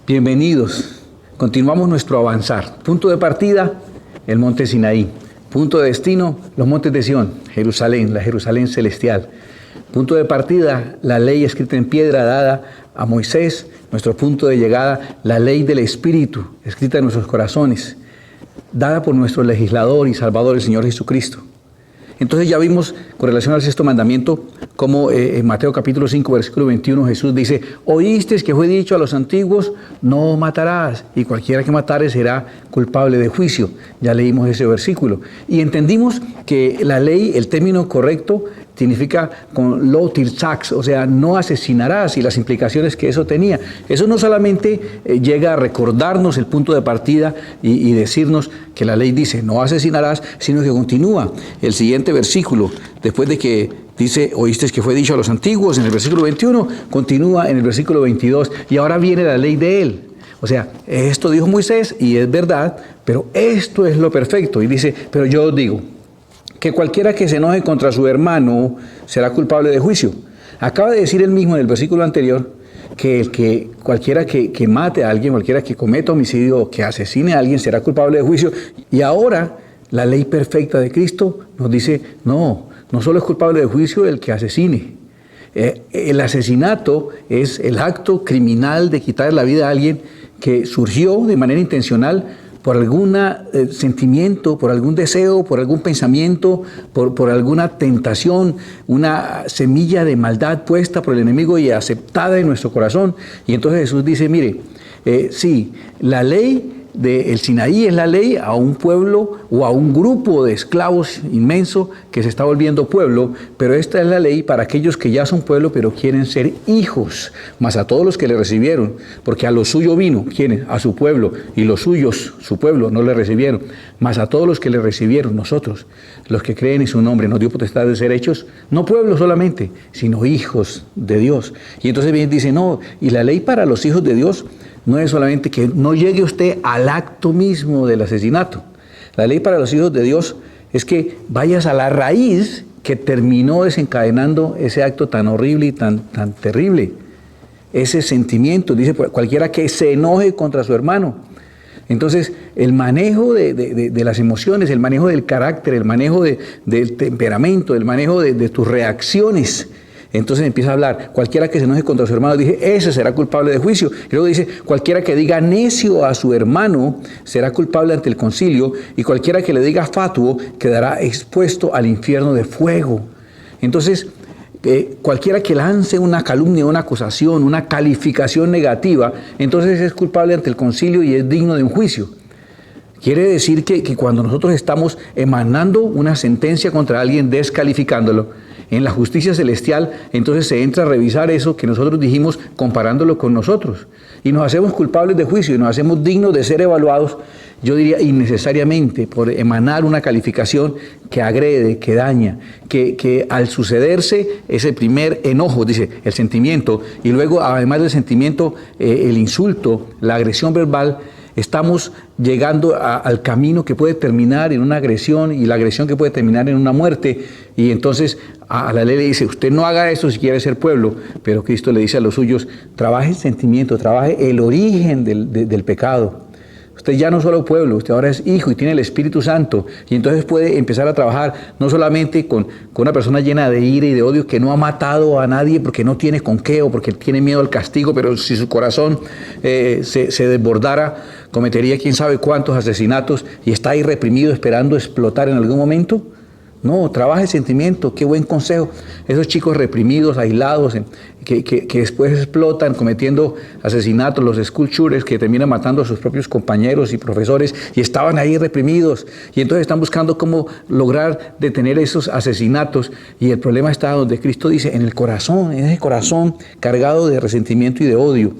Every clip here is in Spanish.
Bienvenidos. Continuamos nuestro avanzar. Punto de partida, el monte Sinaí. Punto de destino, los montes de Sión, Jerusalén, la Jerusalén celestial. Punto de partida, la ley escrita en piedra dada a Moisés. Nuestro punto de llegada, la ley del Espíritu, escrita en nuestros corazones, dada por nuestro legislador y salvador, el Señor Jesucristo. Entonces ya vimos, con relación al sexto mandamiento, como en Mateo capítulo 5, versículo 21, Jesús dice: oísteis que fue dicho a los antiguos, no matarás, y cualquiera que matare será culpable de juicio. Ya leímos ese versículo. Y entendimos que la ley, el término correcto, significa con lo tirsax, o sea, no asesinarás, y las implicaciones que eso tenía. Eso no solamente llega a recordarnos el punto de partida y decirnos que la ley dice no asesinarás, sino que continúa el siguiente versículo, después de que dice, oísteis que fue dicho a los antiguos, en el versículo 21, continúa en el versículo 22, y ahora viene la ley de él. O sea, esto dijo Moisés, y es verdad, pero esto es lo perfecto. Y dice, pero yo os digo, que cualquiera que se enoje contra su hermano será culpable de juicio. Acaba de decir él mismo en el versículo anterior que cualquiera que mate a alguien, cualquiera que cometa homicidio o que asesine a alguien será culpable de juicio. Y ahora la ley perfecta de Cristo nos dice, no solo es culpable de juicio el que asesine. El asesinato es el acto criminal de quitar la vida a alguien que surgió de manera intencional por algún sentimiento, por algún deseo, por algún pensamiento, por alguna tentación, una semilla de maldad puesta por el enemigo y aceptada en nuestro corazón. Y entonces Jesús dice, mire, sí, la ley del Sinaí es la ley a un pueblo o a un grupo de esclavos inmenso que se está volviendo pueblo, pero esta es la ley para aquellos que ya son pueblo pero quieren ser hijos, más a todos los que le recibieron, porque a lo suyo vino, ¿quiénes? A su pueblo, y los suyos, su pueblo, no le recibieron, más a todos los que le recibieron, nosotros, los que creen en su nombre, nos dio potestad de ser hechos, no pueblo solamente, sino hijos de Dios. Y entonces bien dice, no, y la ley para los hijos de Dios no es solamente que no llegue usted al acto mismo del asesinato. La ley para los hijos de Dios es que vayas a la raíz que terminó desencadenando ese acto tan horrible y tan terrible. Ese sentimiento, dice cualquiera que se enoje contra su hermano. Entonces, el manejo de las emociones, el manejo del carácter, el manejo del temperamento, el manejo de tus reacciones. Entonces empieza a hablar, cualquiera que se enoje contra su hermano, dije, ese será culpable de juicio. Y luego dice, cualquiera que diga necio a su hermano será culpable ante el concilio, y cualquiera que le diga fatuo quedará expuesto al infierno de fuego. Entonces, cualquiera que lance una calumnia, una acusación, una calificación negativa, entonces es culpable ante el concilio y es digno de un juicio. Quiere decir que cuando nosotros estamos emanando una sentencia contra alguien, descalificándolo, en la justicia celestial, entonces se entra a revisar eso que nosotros dijimos comparándolo con nosotros. Y nos hacemos culpables de juicio y nos hacemos dignos de ser evaluados, yo diría innecesariamente, por emanar una calificación que agrede, que daña, que al sucederse ese primer enojo, dice, el sentimiento, y luego además del sentimiento, el insulto, la agresión verbal, estamos llegando al camino que puede terminar en una agresión y la agresión que puede terminar en una muerte. Y entonces a la ley le dice, usted no haga esto si quiere ser pueblo, pero Cristo le dice a los suyos, trabaje el sentimiento, trabaje el origen del pecado. Usted ya no es solo pueblo, usted ahora es hijo y tiene el Espíritu Santo, y entonces puede empezar a trabajar no solamente con una persona llena de ira y de odio que no ha matado a nadie porque no tiene con qué o porque tiene miedo al castigo, pero si su corazón se desbordara, cometería quién sabe cuántos asesinatos y está ahí reprimido esperando explotar en algún momento. No, trabaja el sentimiento, qué buen consejo. Esos chicos reprimidos, aislados, que después explotan cometiendo asesinatos, los school shooters que terminan matando a sus propios compañeros y profesores y estaban ahí reprimidos y entonces están buscando cómo lograr detener esos asesinatos, y el problema está donde Cristo dice, en el corazón, en ese corazón cargado de resentimiento y de odio.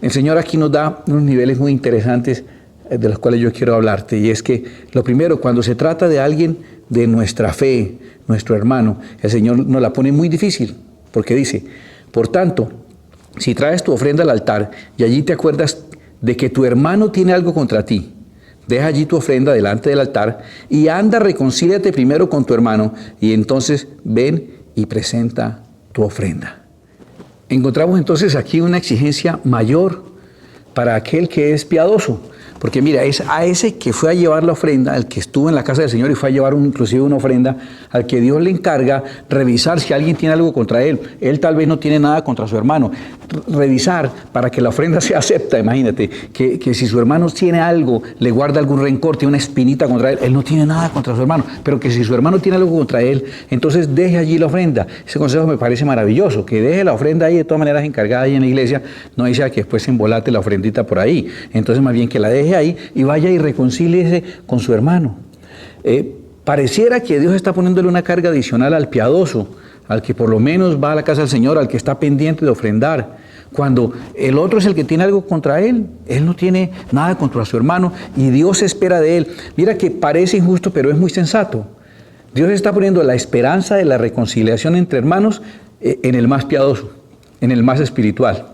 El Señor aquí nos da unos niveles muy interesantes de los cuales yo quiero hablarte, y es que lo primero, cuando se trata de alguien de nuestra fe, nuestro hermano, el Señor nos la pone muy difícil, porque dice, Por tanto, si traes tu ofrenda al altar y allí te acuerdas de que tu hermano tiene algo contra ti, deja allí tu ofrenda delante del altar y anda, reconcíliate primero con tu hermano y entonces ven y presenta tu ofrenda. Encontramos entonces aquí una exigencia mayor para aquel que es piadoso. Porque mira, es a ese que fue a llevar la ofrenda, al que estuvo en la casa del Señor y fue a llevar inclusive una ofrenda, al que Dios le encarga revisar si alguien tiene algo contra él. Él tal vez no tiene nada contra su hermano. Revisar para que la ofrenda sea acepta. Imagínate, que si su hermano tiene algo, le guarda algún rencor, tiene una espinita contra él, él no tiene nada contra su hermano. Pero que si su hermano tiene algo contra él, entonces deje allí la ofrenda. Ese consejo me parece maravilloso, que deje la ofrenda ahí de todas maneras encargada ahí en la iglesia, no dice que después se embolate la ofrendita por ahí. Entonces más bien que la deje ahí y vaya y reconcíliese con su hermano. Pareciera que Dios está poniéndole una carga adicional al piadoso, al que por lo menos va a la casa del Señor, al que está pendiente de ofrendar, cuando el otro es el que tiene algo contra él. Él no tiene nada contra su hermano y Dios espera de él. Mira que parece injusto, pero es muy sensato. Dios está poniendo la esperanza de la reconciliación entre hermanos en el más piadoso, en el más espiritual.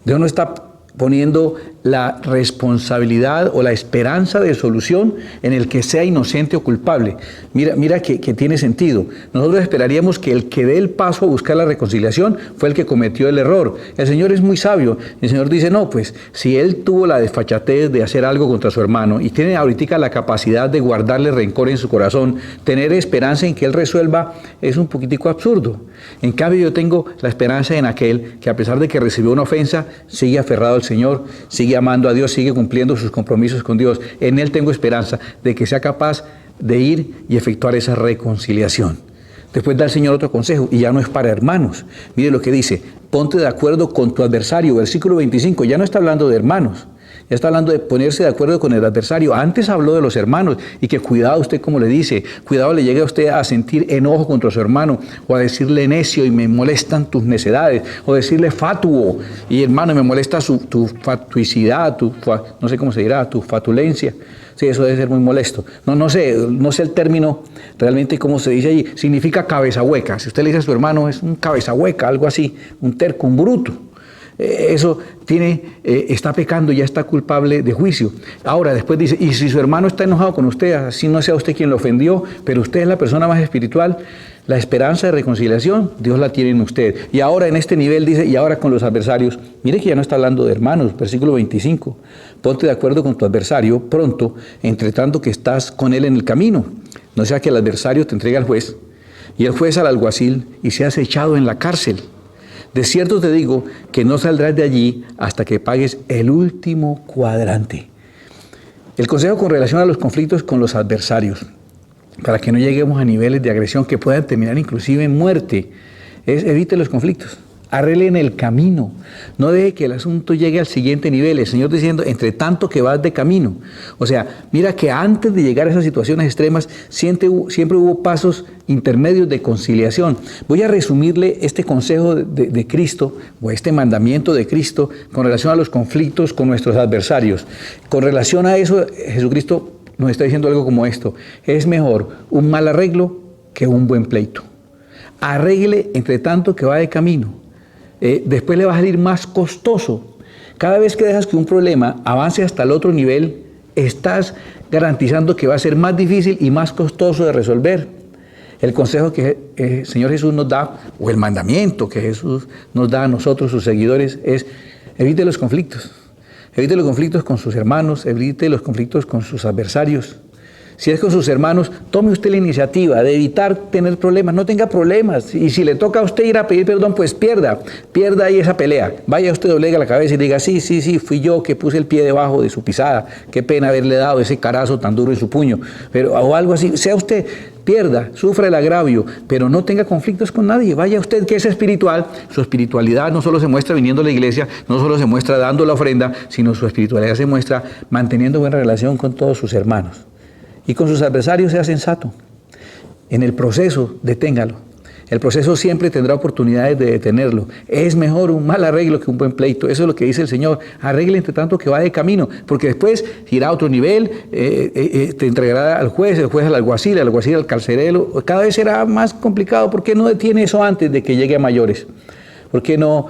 Dios no está poniendo la responsabilidad o la esperanza de solución en el que sea inocente o culpable. Mira que tiene sentido. Nosotros esperaríamos que el que dé el paso a buscar la reconciliación fue el que cometió el error. El Señor es muy sabio. El Señor dice, no, pues si él tuvo la desfachatez de hacer algo contra su hermano y tiene ahorita la capacidad de guardarle rencor en su corazón, tener esperanza en que él resuelva es un poquitico absurdo. En cambio, yo tengo la esperanza en aquel que a pesar de que recibió una ofensa, sigue aferrado al Señor, sigue amando a Dios, sigue cumpliendo sus compromisos con Dios. En Él tengo esperanza de que sea capaz de ir y efectuar esa reconciliación. Después da el Señor otro consejo, y ya no es para hermanos. Mire lo que dice, ponte de acuerdo con tu adversario. Versículo 25, ya no está hablando de hermanos. Ya está hablando de ponerse de acuerdo con el adversario. Antes habló de los hermanos y que cuidado usted como le dice, cuidado le llegue a usted a sentir enojo contra su hermano o a decirle necio y me molestan tus necedades o decirle fatuo y hermano me molesta tu fatuicidad, no sé cómo se dirá, tu fatulencia. Sí, eso debe ser muy molesto. No sé el término realmente cómo se dice allí. Significa cabeza hueca. Si usted le dice a su hermano es un cabeza hueca, algo así, un terco, un bruto. Eso está pecando, ya está culpable de juicio. Ahora, después dice, y si su hermano está enojado con usted, así no sea usted quien lo ofendió, pero usted es la persona más espiritual, la esperanza de reconciliación, Dios la tiene en usted. Y ahora en este nivel dice, y ahora con los adversarios, mire que ya no está hablando de hermanos, versículo 25, ponte de acuerdo con tu adversario pronto, entre tanto que estás con él en el camino, no sea que el adversario te entregue al juez, y el juez al alguacil, y seas echado en la cárcel. De cierto te digo que no saldrás de allí hasta que pagues el último cuadrante. El consejo con relación a los conflictos con los adversarios, para que no lleguemos a niveles de agresión que puedan terminar inclusive en muerte, es evite los conflictos. Arregle en el camino. No deje que el asunto llegue al siguiente nivel. El Señor diciendo, entre tanto que vas de camino. O sea, mira que antes de llegar a esas situaciones extremas, siempre hubo pasos intermedios de conciliación. Voy a resumirle este consejo de Cristo, o este mandamiento de Cristo, con relación a los conflictos con nuestros adversarios. Con relación a eso, Jesucristo nos está diciendo algo como esto. Es mejor un mal arreglo que un buen pleito. Arregle entre tanto que va de camino. Después le va a salir más costoso. Cada vez que dejas que un problema avance hasta el otro nivel, estás garantizando que va a ser más difícil y más costoso de resolver. El consejo que el Señor Jesús nos da, o el mandamiento que Jesús nos da a nosotros, sus seguidores, es evite los conflictos. Evite los conflictos con sus hermanos, evite los conflictos con sus adversarios. Si es con sus hermanos, tome usted la iniciativa de evitar tener problemas, no tenga problemas. Y si le toca a usted ir a pedir perdón, pues pierda ahí esa pelea. Vaya usted, doblega la cabeza y diga, sí, fui yo que puse el pie debajo de su pisada. Qué pena haberle dado ese carazo tan duro en su puño. O algo así, sea usted, pierda, sufra el agravio, pero no tenga conflictos con nadie. Vaya usted que es espiritual, su espiritualidad no solo se muestra viniendo a la iglesia, no solo se muestra dando la ofrenda, sino su espiritualidad se muestra manteniendo buena relación con todos sus hermanos. Y con sus adversarios sea sensato. En el proceso, deténgalo. El proceso siempre tendrá oportunidades de detenerlo. Es mejor un mal arreglo que un buen pleito. Eso es lo que dice el Señor. Arregle entre tanto que va de camino. Porque después irá a otro nivel, te entregará al juez, el juez al alguacil al carcelero. Cada vez será más complicado. ¿Por qué no detiene eso antes de que llegue a mayores? ¿Por qué no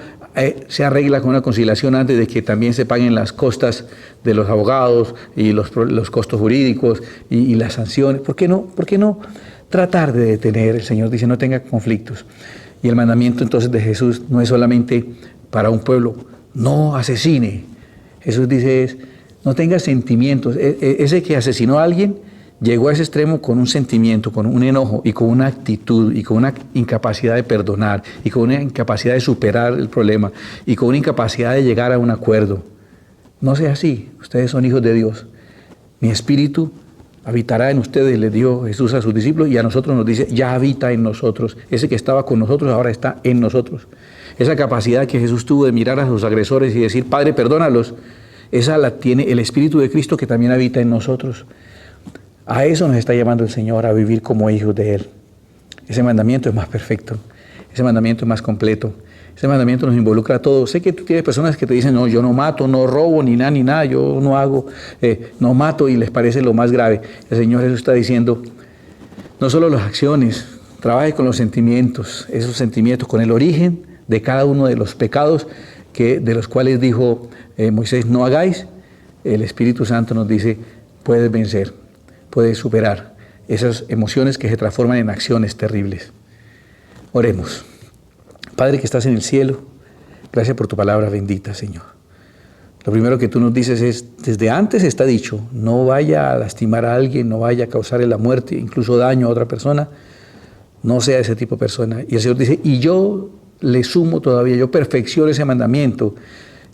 se arregla con una conciliación antes de que también se paguen las costas de los abogados y los costos jurídicos y las sanciones? ¿Por qué no? ¿Por qué no tratar de detener? El Señor dice, no tenga conflictos. Y el mandamiento entonces de Jesús no es solamente para un pueblo, no asesine. Jesús dice, no tenga sentimientos. Ese que asesinó a alguien llegó a ese extremo con un sentimiento, con un enojo y con una actitud y con una incapacidad de perdonar y con una incapacidad de superar el problema y con una incapacidad de llegar a un acuerdo. No sea así, ustedes son hijos de Dios. Mi espíritu habitará en ustedes, le dio Jesús a sus discípulos, y a nosotros nos dice, ya habita en nosotros. Ese que estaba con nosotros ahora está en nosotros. Esa capacidad que Jesús tuvo de mirar a sus agresores y decir, Padre, perdónalos, esa la tiene el Espíritu de Cristo que también habita en nosotros. A eso nos está llamando el Señor, a vivir como hijos de Él. Ese mandamiento es más perfecto, ese mandamiento es más completo, ese mandamiento nos involucra a todos. Sé que tú tienes personas que te dicen, no, yo no mato, no robo, ni nada, yo no hago, no mato, y les parece lo más grave. El Señor Jesús está diciendo, no solo las acciones, trabaje con los sentimientos, esos sentimientos, con el origen de cada uno de los pecados de los cuales dijo Moisés, no hagáis. El Espíritu Santo nos dice, puedes vencer. Puedes superar esas emociones que se transforman en acciones terribles. Oremos. Padre que estás en el cielo, gracias por tu palabra bendita, Señor. Lo primero que tú nos dices es, desde antes está dicho, no vaya a lastimar a alguien, no vaya a causarle la muerte, incluso daño a otra persona, no sea ese tipo de persona. Y el Señor dice, y yo le sumo todavía, yo perfecciono ese mandamiento.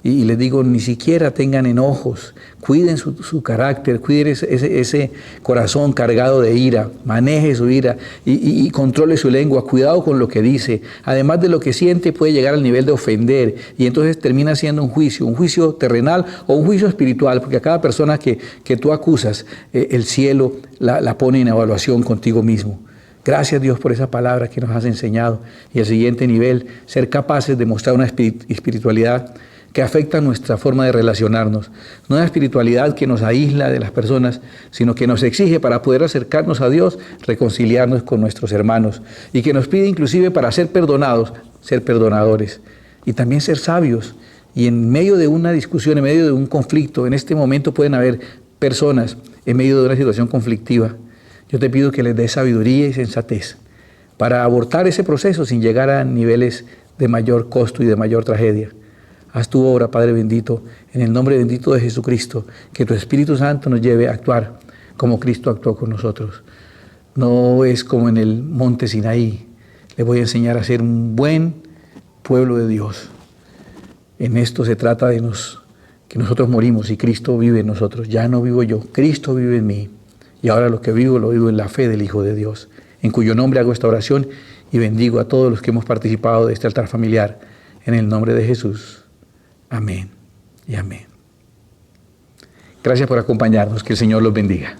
Y les digo, ni siquiera tengan enojos, cuiden su carácter, cuiden ese corazón cargado de ira, maneje su ira y controle su lengua, cuidado con lo que dice. Además de lo que siente, puede llegar al nivel de ofender y entonces termina siendo un juicio terrenal o un juicio espiritual, porque a cada persona que tú acusas, el cielo la pone en evaluación contigo mismo. Gracias, Dios, por esa palabra que nos has enseñado. Y el siguiente nivel, ser capaces de mostrar una espiritualidad que afecta nuestra forma de relacionarnos. No una espiritualidad que nos aísla de las personas, sino que nos exige para poder acercarnos a Dios, reconciliarnos con nuestros hermanos, y que nos pide inclusive para ser perdonados, ser perdonadores, y también ser sabios. Y en medio de una discusión, en medio de un conflicto, en este momento pueden haber personas en medio de una situación conflictiva. Yo te pido que les des sabiduría y sensatez para abortar ese proceso sin llegar a niveles de mayor costo y de mayor tragedia. Haz tu obra, Padre bendito, en el nombre bendito de Jesucristo, que tu Espíritu Santo nos lleve a actuar como Cristo actuó con nosotros. No es como en el monte Sinaí. Les voy a enseñar a ser un buen pueblo de Dios. En esto se trata de que nosotros morimos y Cristo vive en nosotros. Ya no vivo yo, Cristo vive en mí. Y ahora lo que vivo, lo vivo en la fe del Hijo de Dios, en cuyo nombre hago esta oración y bendigo a todos los que hemos participado de este altar familiar. En el nombre de Jesús. Amén y amén. Gracias por acompañarnos. Que el Señor los bendiga.